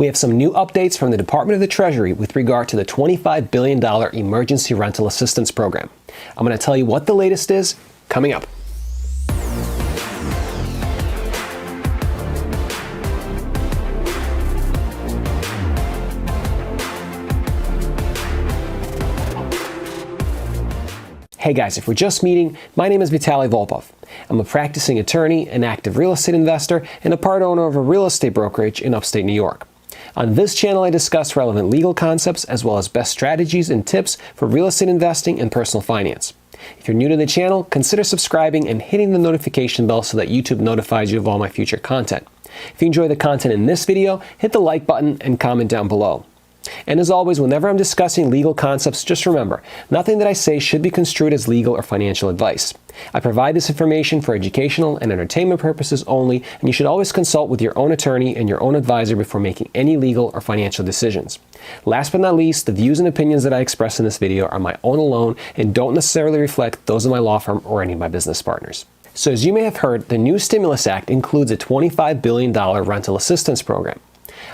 We have some new updates from the Department of the Treasury with regard to the $25 billion Emergency Rental Assistance Program. I'm going to tell you what the latest is coming up. Hey guys, if we're just meeting, my name is Vitaly Volpov. I'm a practicing attorney, an active real estate investor, and a part owner of a real estate brokerage in upstate New York. On this channel, I discuss relevant legal concepts as well as best strategies and tips for real estate investing and personal finance. If you're new to the channel, consider subscribing and hitting the notification bell so that YouTube notifies you of all my future content. If you enjoy the content in this video, hit the like button and comment down below. And as always, whenever I'm discussing legal concepts, just remember, nothing that I say should be construed as legal or financial advice. I provide this information for educational and entertainment purposes only, and you should always consult with your own attorney and your own advisor before making any legal or financial decisions. Last but not least, the views and opinions that I express in this video are my own alone and don't necessarily reflect those of my law firm or any of my business partners. So as you may have heard, the new Stimulus Act includes a $25 billion rental assistance program.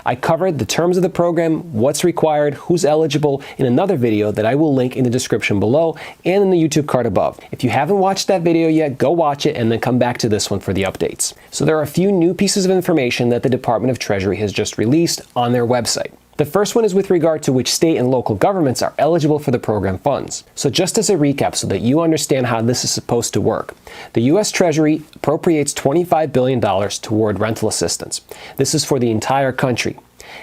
I covered the terms of the program, what's required, who's eligible in another video that I will link in the description below and in the YouTube card above. If you haven't watched that video yet, go watch it and then come back to this one for the updates. So there are a few new pieces of information that the Department of Treasury has just released on their website. The first one is with regard to which state and local governments are eligible for the program funds. So just as a recap so that you understand how this is supposed to work, the U.S. Treasury appropriates $25 billion toward rental assistance. This is for the entire country.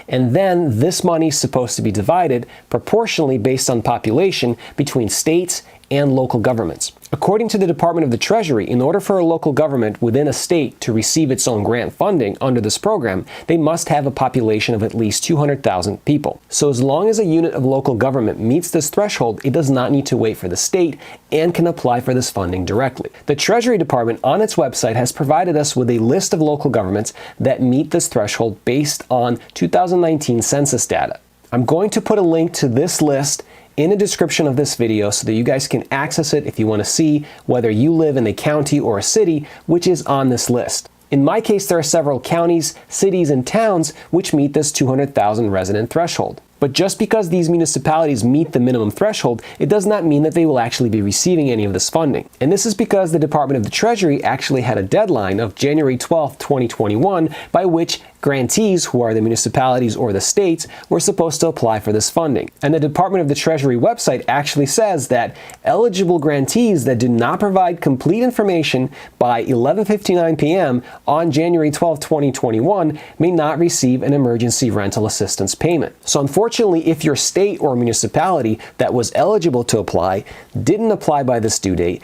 And then this money is supposed to be divided proportionally based on population between states and local governments. According to the Department of the Treasury, in order for a local government within a state to receive its own grant funding under this program, they must have a population of at least 200,000 people. So as long as a unit of local government meets this threshold, it does not need to wait for the state and can apply for this funding directly. The Treasury Department on its website has provided us with a list of local governments that meet this threshold based on 2019 census data. I'm going to put a link to this list in the description of this video so that you guys can access it if you want to see whether you live in a county or a city which is on this list. In my case, there are several counties, cities, and towns which meet this 200,000 resident threshold. But just because these municipalities meet the minimum threshold, it does not mean that they will actually be receiving any of this funding. And this is because the Department of the Treasury actually had a deadline of January 12, 2021, by which grantees, who are the municipalities or the states, were supposed to apply for this funding. And the Department of the Treasury website actually says that eligible grantees that do not provide complete information by 11:59 p.m. on January 12, 2021 may not receive an emergency rental assistance payment. So unfortunately, if your state or municipality that was eligible to apply didn't apply by this due date,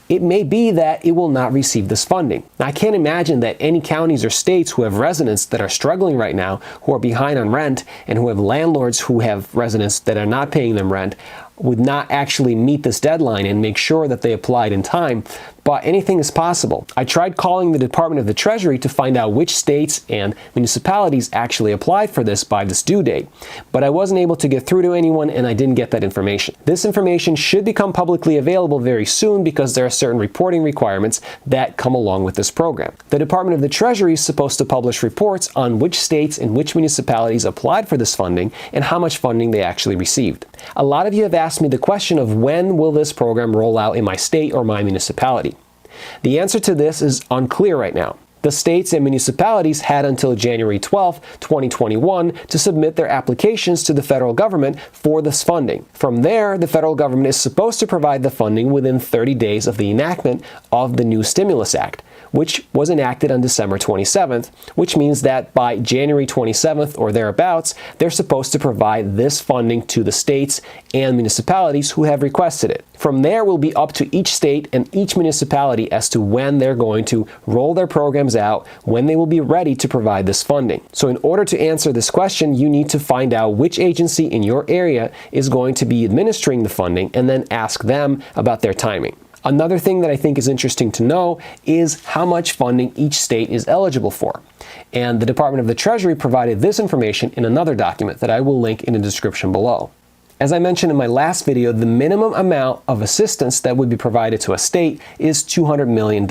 it may be that it will not receive this funding. Now, I can't imagine that any counties or states who have residents that are struggling right now, who are behind on rent, and who have landlords who have residents that are not paying them rent, would not actually meet this deadline and make sure that they applied in time. But anything is possible. I tried calling the Department of the Treasury to find out which states and municipalities actually applied for this by this due date, but I wasn't able to get through to anyone and I didn't get that information. This information should become publicly available very soon because there are certain reporting requirements that come along with this program. The Department of the Treasury is supposed to publish reports on which states and which municipalities applied for this funding and how much funding they actually received. A lot of you have asked me the question of when will this program roll out in my state or my municipality. The answer to this is unclear right now. The states and municipalities had until January 12, 2021 to submit their applications to the federal government for this funding. From there, the federal government is supposed to provide the funding within 30 days of the enactment of the new Stimulus Act, which was enacted on December 27th, which means that by January 27th or thereabouts, they're supposed to provide this funding to the states and municipalities who have requested it. From there, it will be up to each state and each municipality as to when they're going to roll their programs out, when they will be ready to provide this funding. So in order to answer this question, you need to find out which agency in your area is going to be administering the funding and then ask them about their timing. Another thing that I think is interesting to know is how much funding each state is eligible for. And the Department of the Treasury provided this information in another document that I will link in the description below. As I mentioned in my last video, the minimum amount of assistance that would be provided to a state is $200 million.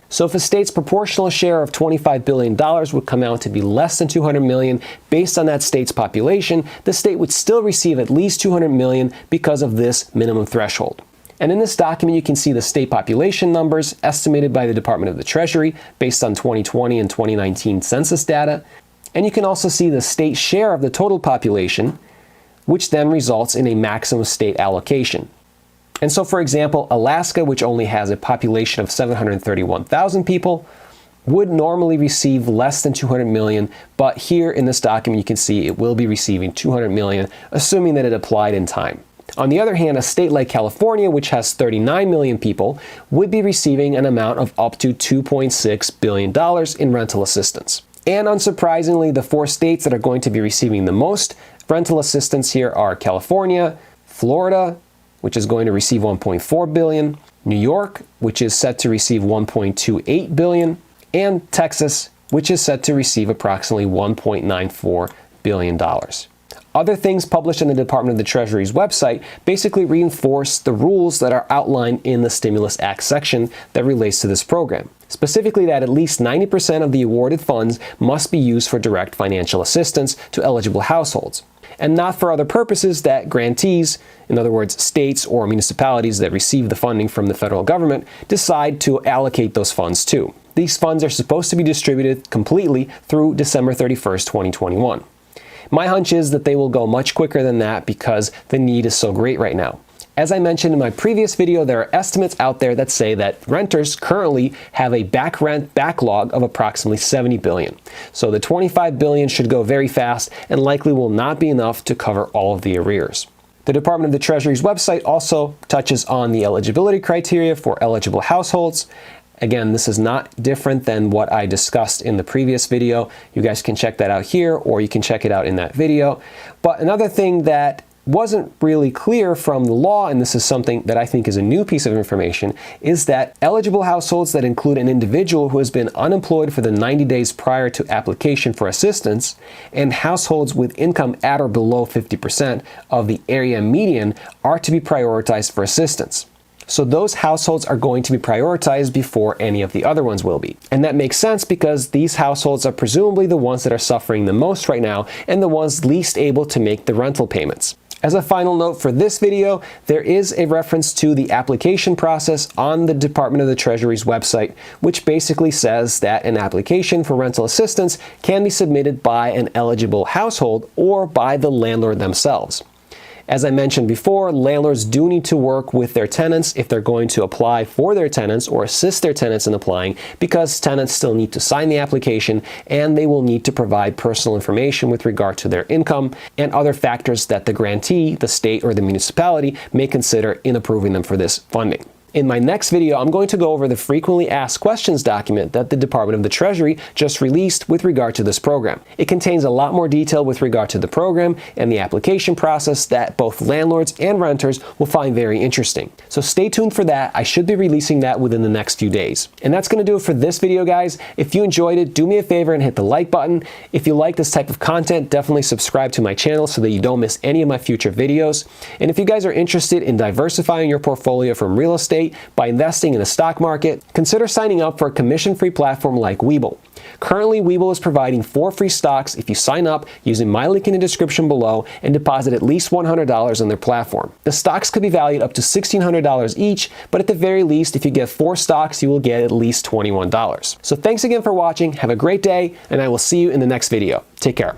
So if a state's proportional share of $25 billion would come out to be less than $200 million based on that state's population, the state would still receive at least $200 million because of this minimum threshold. And in this document, you can see the state population numbers estimated by the Department of the Treasury based on 2020 and 2019 census data. And you can also see the state share of the total population, which then results in a maximum state allocation. And so, for example, Alaska, which only has a population of 731,000 people, would normally receive less than $200 million, but here in this document you can see it will be receiving $200 million, assuming that it applied in time. On the other hand, a state like California, which has 39 million people, would be receiving an amount of up to $2.6 billion in rental assistance. And unsurprisingly, the 4 states that are going to be receiving the most rental assistance here are California, Florida, which is going to receive $1.4 billion, New York, which is set to receive $1.28 billion, and Texas, which is set to receive approximately $1.94 billion. Other things published on the Department of the Treasury's website basically reinforce the rules that are outlined in the Stimulus Act section that relates to this program. Specifically that at least 90% of the awarded funds must be used for direct financial assistance to eligible households, and not for other purposes that grantees, in other words, states or municipalities that receive the funding from the federal government, decide to allocate those funds to. These funds are supposed to be distributed completely through December 31st, 2021. My hunch is that they will go much quicker than that because the need is so great right now. As I mentioned in my previous video, there are estimates out there that say that renters currently have a back rent backlog of approximately $70 billion. So the $25 billion should go very fast and likely will not be enough to cover all of the arrears. The Department of the Treasury's website also touches on the eligibility criteria for eligible households. Again, this is not different than what I discussed in the previous video. You guys can check that out here, or you can check it out in that video. But another thing that wasn't really clear from the law, and this is something that I think is a new piece of information, is that eligible households that include an individual who has been unemployed for the 90 days prior to application for assistance, and households with income at or below 50% of the area median are to be prioritized for assistance. So those households are going to be prioritized before any of the other ones will be. And that makes sense because these households are presumably the ones that are suffering the most right now and the ones least able to make the rental payments. As a final note for this video, there is a reference to the application process on the Department of the Treasury's website, which basically says that an application for rental assistance can be submitted by an eligible household or by the landlord themselves. As I mentioned before, landlords do need to work with their tenants if they're going to apply for their tenants or assist their tenants in applying, because tenants still need to sign the application and they will need to provide personal information with regard to their income and other factors that the grantee, the state, or the municipality may consider in approving them for this funding. In my next video, I'm going to go over the frequently asked questions document that the Department of the Treasury just released with regard to this program. It contains a lot more detail with regard to the program and the application process that both landlords and renters will find very interesting. So stay tuned for that. I should be releasing that within the next few days. And that's going to do it for this video, guys. If you enjoyed it, do me a favor and hit the like button. If you like this type of content, definitely subscribe to my channel so that you don't miss any of my future videos. And if you guys are interested in diversifying your portfolio from real estate by investing in the stock market, consider signing up for a commission-free platform like Webull. Currently, Webull is providing 4 free stocks if you sign up using my link in the description below and deposit at least $100 on their platform. The stocks could be valued up to $1,600 each, but at the very least, if you get 4 stocks, you will get at least $21. So thanks again for watching, have a great day, and I will see you in the next video. Take care.